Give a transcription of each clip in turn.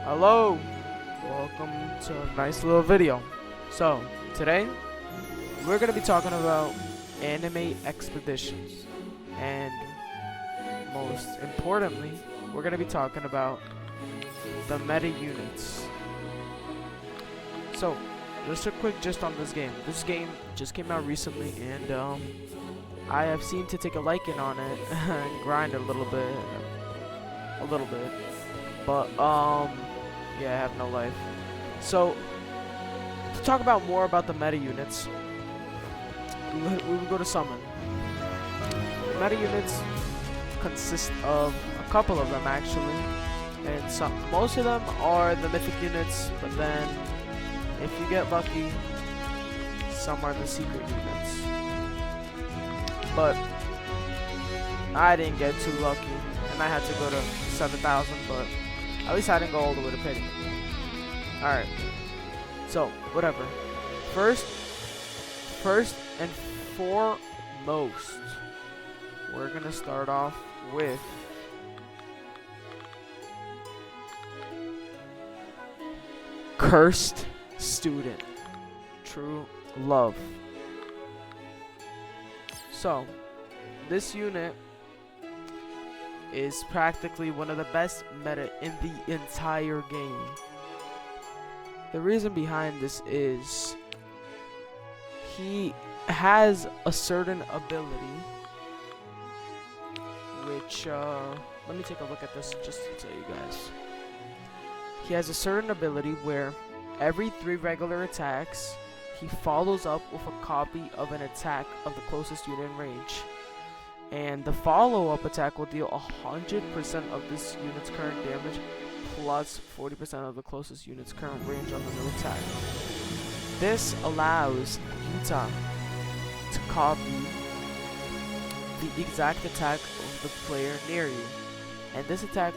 Hello, welcome to a nice little video. So, today we're going to be talking about anime expeditions, and most importantly, we're going to be talking about the meta units. So, just a quick gist on this game. This game just came out recently, and I have seemed to take a liking on it and grind a little bit, but yeah, I have no life. So, to talk about more about the meta units, we will go to summon. The meta units consist of a couple of them actually, and most of them are the mythic units, but then if you get lucky, some are the secret units. But I didn't get too lucky, and I had to go to 7,000, but at least I didn't go all the way to pity. Alright. So, whatever. First and foremost, we're gonna start off with Cursed Student. True Love. So, this unit is practically one of the best meta in the entire game. The reason behind this is he has a certain ability which let me take a look at this just to tell you guys. He has a certain ability where every 3 regular attacks he follows up with a copy of an attack of the closest unit in range. And the follow-up attack will deal 100% of this unit's current damage plus 40% of the closest unit's current range on the new attack. This allows Yuta to copy the exact attack of the player near you. And this attack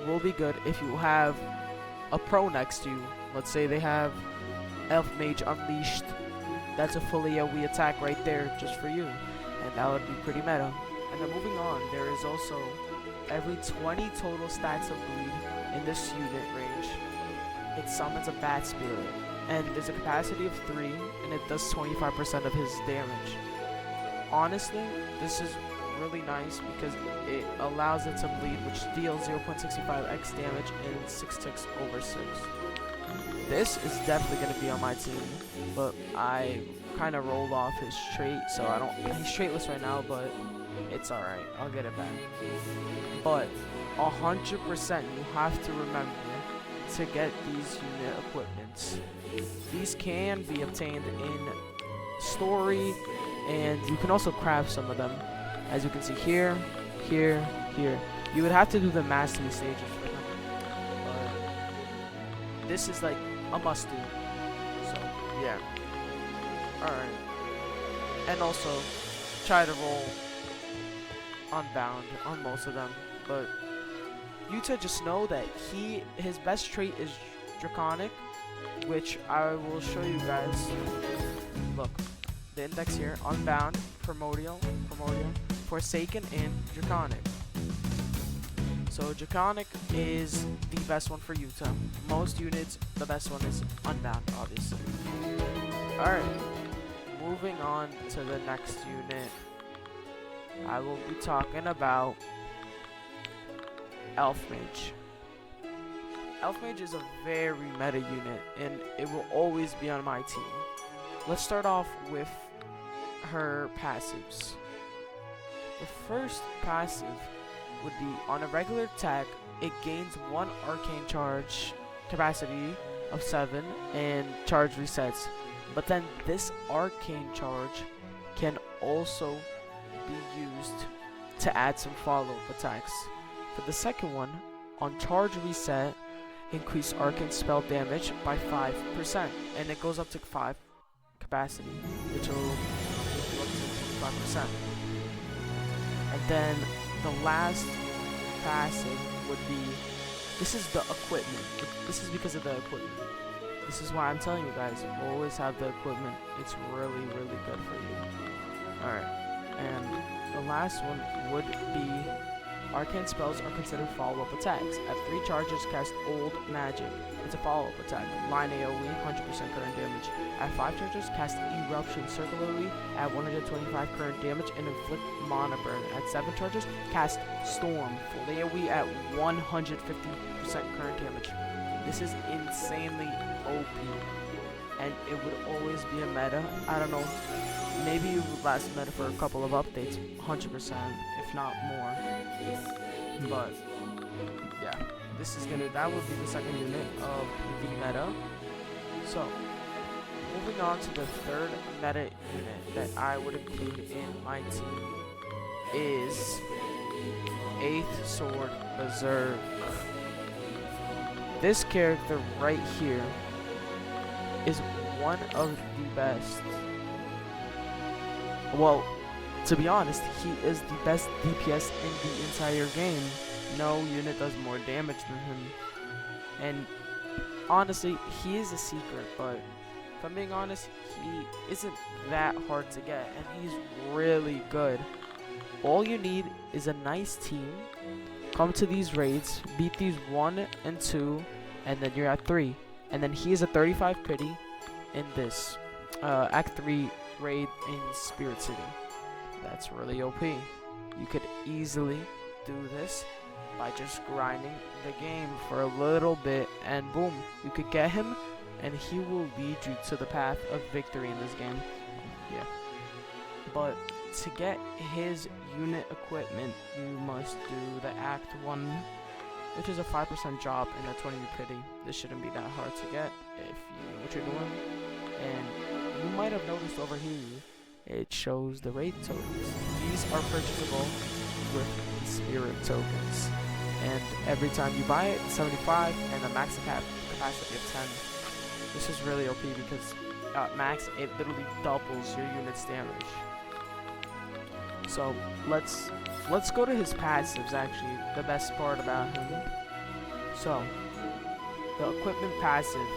will be good if you have a pro next to you. Let's say they have Elf Mage Unleashed. That's a fully AoE attack right there just for you. And that would be pretty meta. And then moving on, there is also every 20 total stacks of bleed in this unit range, it summons a bat spirit. And there's a capacity of 3, and it does 25% of his damage. Honestly, this is really nice because it allows it to bleed, which deals 0.65x damage in 6 ticks over 6. This is definitely going to be on my team, but I kind of rolled off his trait, so he's traitless right now, but it's alright, I'll get it back. But 100% you have to remember to get these unit equipments. These can be obtained in story, and you can also craft some of them. As you can see here, here, here. You would have to do the mastery stages for them. But this is like a must do. So, yeah. Alright. And also, try to roll Unbound on most of them, but Yuta, just know that his best trait is Draconic, which I will show you guys. Look, the index here: Unbound, Primordial, Forsaken, and Draconic. So Draconic is the best one for Yuta. Most units, the best one is Unbound, obviously. Alright, moving on to the next unit. I will be talking about Elf Mage. Elf Mage is a very meta unit, and it will always be on my team. Let's start off with her passives. The first passive would be on a regular attack, it gains 1 arcane charge capacity of 7 and charge resets. But then this arcane charge can also be used to add some follow-up attacks. For the second one, on charge reset, increase arcane spell damage by 5%, and it goes up to 5 capacity, which will go up to 5%. And then the last passive would be, this is the equipment. This is because of the equipment. This is why I'm telling you guys, always have the equipment. It's really, really good for you. Alright. And the last one would be Arcane spells are considered follow-up attacks. At 3 charges, cast Old Magic. It's a follow-up attack. Line AoE, 100% current damage. At 5 charges, cast Eruption circularly at 125 current damage and inflict Mana Burn. At 7 charges, cast Storm, full AoE at 150% current damage. This is insanely OP, and it would always be a meta. I don't know, maybe it would last meta for a couple of updates, 100%, if not more. But yeah, that would be the second unit of the meta. So, moving on to the third meta unit that I would include in my team is 8th Sword Berserk. This character right here is one of the best. Well, to be honest, he is the best DPS in the entire game. No unit does more damage than him. And honestly, he is a secret, but if I'm being honest, he isn't that hard to get, and he's really good. All you need is a nice team. Come to these raids, beat these 1 and 2, and then you're at 3. And then he is a 35 pity in this Act 3 raid in Spirit City. That's really OP. You could easily do this by just grinding the game for a little bit, and boom, you could get him, and he will lead you to the path of victory in this game. Yeah. But to get his unit equipment, you must do the Act 1, which is a 5% drop in a 20 pity. This shouldn't be that hard to get if you know what you're doing. And you might have noticed over here, it shows the raid tokens. These are purchasable with spirit tokens. And every time you buy it, 75 and a max capacity of 10. This is really OP because max, it literally doubles your unit's damage. So let's go to his passives, actually, the best part about him. So, the equipment passive,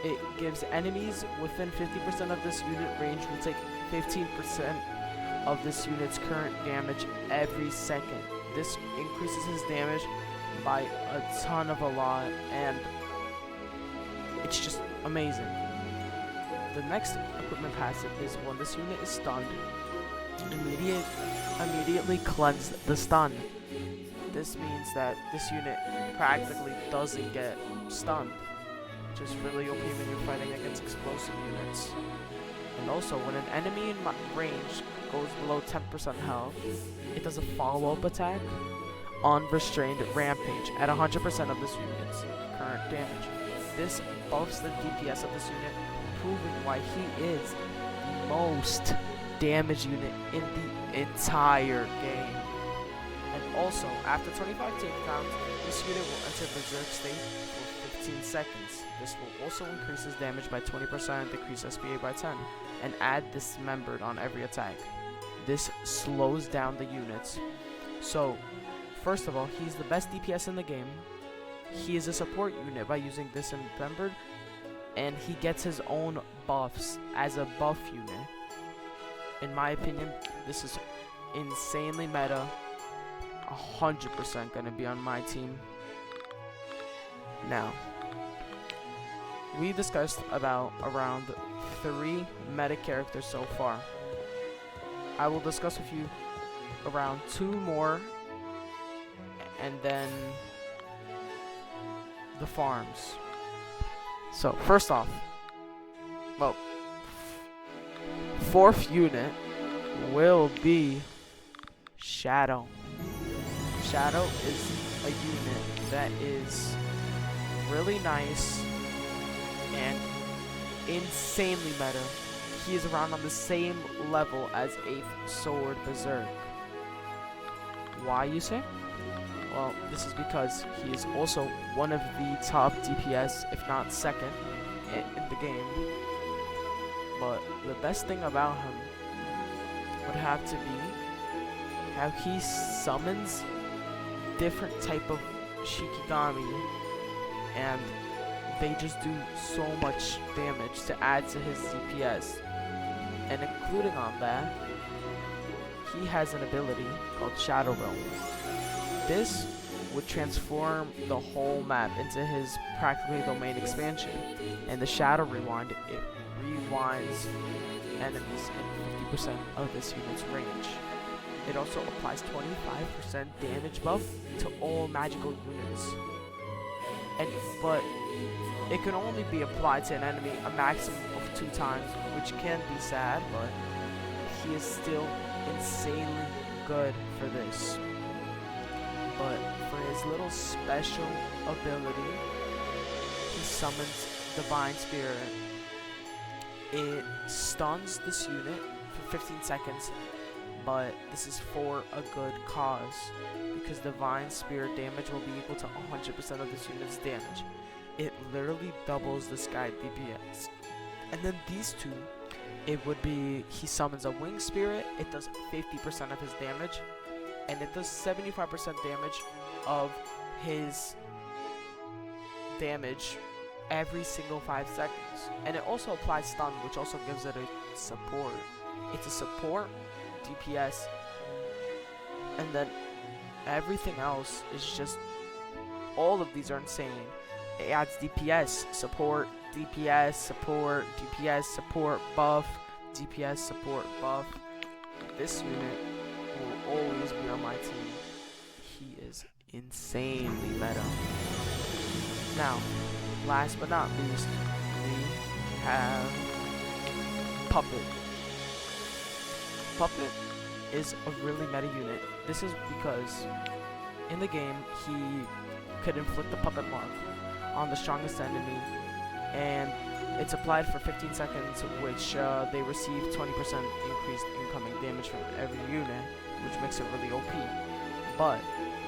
it gives enemies within 50% of this unit range will take 15% of this unit's current damage every second. This increases his damage by a ton of a lot, and it's just amazing. The next equipment passive is when this unit is stunned, immediately cleanse the stun. This means that this unit practically doesn't get stunned, which is really OP when you're fighting against explosive units. And also, when an enemy in range goes below 10% health, it does a follow-up attack on Restrained Rampage at 100% of this unit's current damage. This buffs the DPS of this unit, proving why he is the most damage unit in the entire game. And also, after 25 takedowns, this unit will enter Berserk state for 15 seconds. This will also increase his damage by 20%, decrease SPA by 10, and add Dismembered on every attack. This slows down the units. So, first of all, he's the best DPS in the game. He is a support unit by using Dismembered, and he gets his own buffs as a buff unit. In my opinion, this is insanely meta. 100% gonna be on my team. Now, we discussed about around 3 meta characters so far. I will discuss with you around 2 more, and then the farms. So, first off, well, 4th unit will be Shadow. Shadow is a unit that is really nice and insanely meta. He is around on the same level as 8th Sword Berserk. Why, you say? Well, this is because he is also one of the top DPS, if not second, in the game. But the best thing about him would have to be how he summons different type of Shikigami, and they just do so much damage to add to his DPS. And including on that, he has an ability called Shadow Realm. This would transform the whole map into his practically domain expansion. And the Shadow Rewind, it rewinds enemies in 50% of this unit's range. It also applies 25% damage buff to all magical units. But it can only be applied to an enemy a maximum of 2 times, which can be sad, but he is still insanely good for this. But for his little special ability, he summons Divine Spirit. It stuns this unit for 15 seconds, but this is for a good cause, because Divine Spirit damage will be equal to 100% of this unit's damage. It literally doubles this guy DPS. And then these two, it would be, he summons a Wing Spirit, it does 50% of his damage, and it does 75% damage of his damage every single 5 seconds. And it also applies stun, which also gives it a support. It's a support, DPS, and then everything else is just, all of these are insane. It adds DPS, support, DPS, support, DPS, support, buff, DPS, support, buff. This unit will always be on my team. He is insanely meta. Now, last but not least, we have Puppet. Puppet is a really meta unit. This is because in the game he could inflict the Puppet Mark on the strongest enemy, and it's applied for 15 seconds, which they receive 20% increased incoming damage from every unit, which makes it really OP. But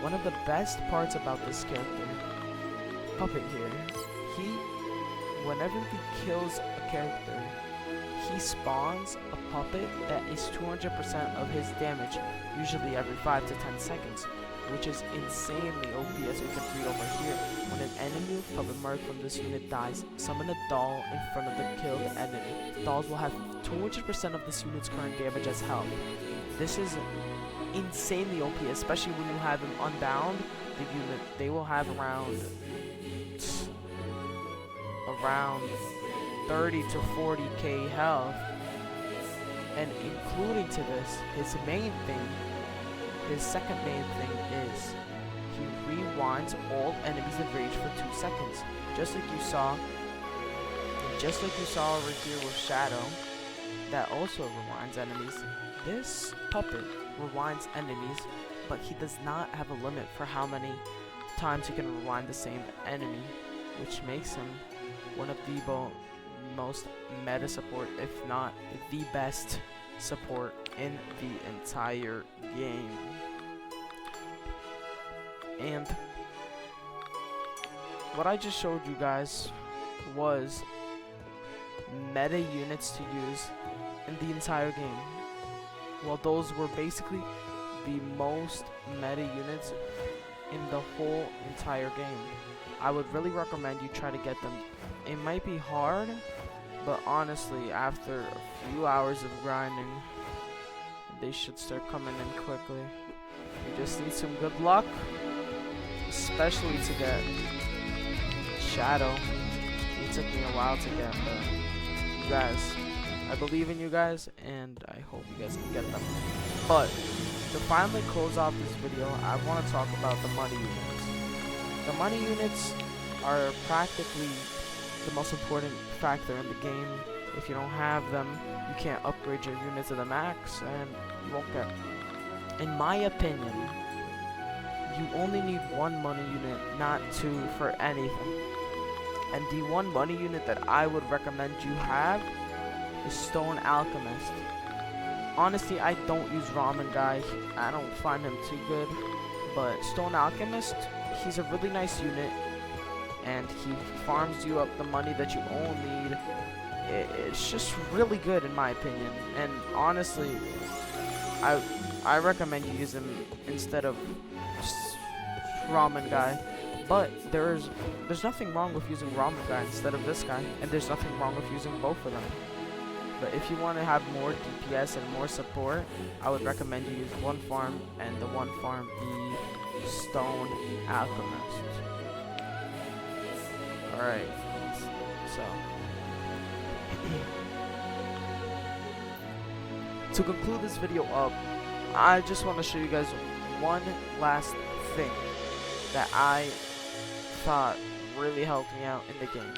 one of the best parts about this character, Puppet here, whenever he kills a character, he spawns a puppet that is 200% of his damage, usually every 5 to 10 seconds, which is insanely OP, as we can read over here. When an enemy with Puppet Mark from this unit dies, summon a doll in front of the killed enemy. Dolls will have 200% of this unit's current damage as health. This is insanely OP, especially when you have him unbound. The unit, they will have around 30 to 40k health, and including to this, his second main thing is he rewinds all enemies in range for 2 seconds, just like you saw over here with Shadow, that also rewinds enemies. This Puppet rewinds enemies, but he does not have a limit for how many times he can rewind the same enemy, which makes him one of the most meta support, if not the best support in the entire game. And what I just showed you guys was meta units to use in the entire game. Well, those were basically the most meta units in the whole entire game. I would really recommend you try to get them. It might be hard, but honestly, after a few hours of grinding, they should start coming in quickly. You just need some good luck, especially to get Shadow. It took me a while to get, but you guys, I believe in you guys, and I hope you guys can get them. But to finally close off this video, I want to talk about the money units. The money units are practically the most important factor in the game. If you don't have them, you can't upgrade your unit to the max, and you won't get. In my opinion, you only need one money unit, not two, for anything. And the one money unit that I would recommend you have is Stone Alchemist. Honestly, I don't use Ramen Guy. I don't find him too good. But Stone Alchemist, he's a really nice unit, and he farms you up the money that you all need. It's just really good in my opinion. And honestly, I recommend you use him instead of Ramen Guy. But there's nothing wrong with using Ramen Guy instead of this guy, and there's nothing wrong with using both of them. But if you want to have more DPS and more support, I would recommend you use one farm, and the one farm be Stone Alchemist. Alright, so to conclude this video up, I just want to show you guys one last thing that I thought really helped me out in the game.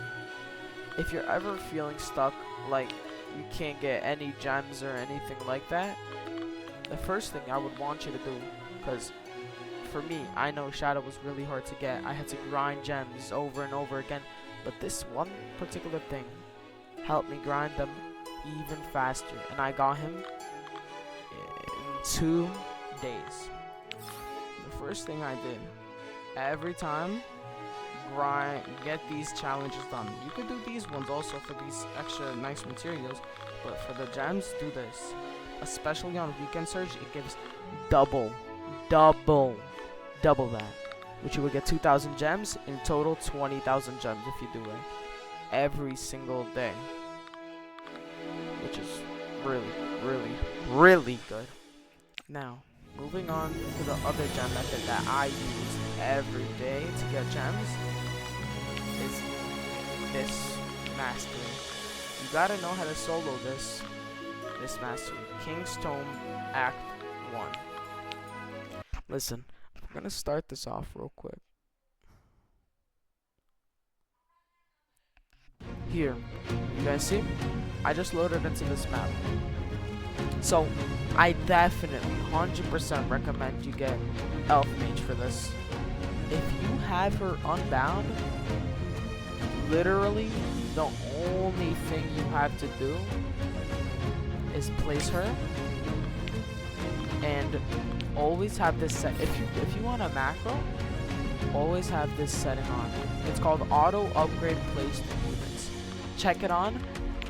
If you're ever feeling stuck, like you can't get any gems or anything like that, the first thing I would want you to do, because for me, I know Shadow was really hard to get. I had to grind gems over and over again, but this one particular thing helped me grind them even faster, and I got him in 2 days. The first thing I did, every time, get these challenges done. You could do these ones also for these extra nice materials, but for the gems, do this. Especially on Weekend Surge, it gives double that, which you would get 2,000 gems, in total 20,000 gems if you do it every single day, which is really good. Now, moving on to the other gem method that I use every day to get gems is this mastery. You gotta know how to solo this mastery. King's Tome Act 1. Listen, I'm gonna start this off real quick. Here, you guys see? I just loaded into this map. So, I definitely 100% recommend you get Elf Mage for this. If you have her unbound, literally the only thing you have to do is place her and always have this set. If you want a macro, always have this setting on. It's called auto upgrade placed units. Check it on,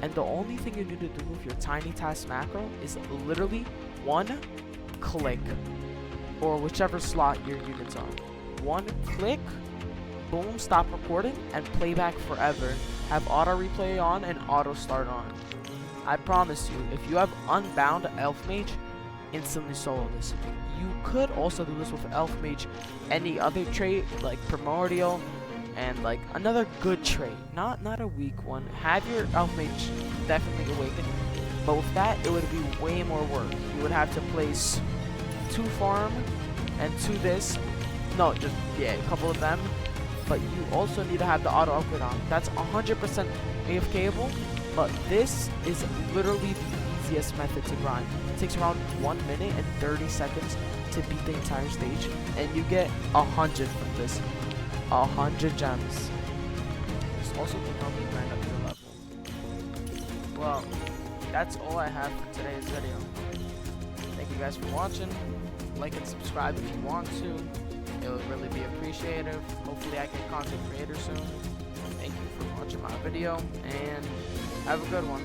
and the only thing you need to do with your tiny task macro is literally one click, or whichever slot your unit's on. One click, boom, stop recording, and playback forever. Have auto replay on and auto start on. I promise you, if you have unbound Elf Mage, instantly solo this. You could also do this with Elf Mage, any other trait like Primordial, and like another good trait, not a weak one. Have your Elf Mage definitely awaken, but with that it would be way more work. You would have to place 2 farm and 2 this. No, just a couple of them. But you also need to have the auto upgrade on. That's 100% AFKable, but this is literally the easiest method to grind. It takes around 1 minute and 30 seconds to beat the entire stage, and you get 100 from this. 100 gems. This also can help you grind up your level. Well, that's all I have for today's video. Thank you guys for watching. Like and subscribe if you want to. It would really be appreciated. Hopefully I get content creator soon. Thank you for watching my video, and have a good one.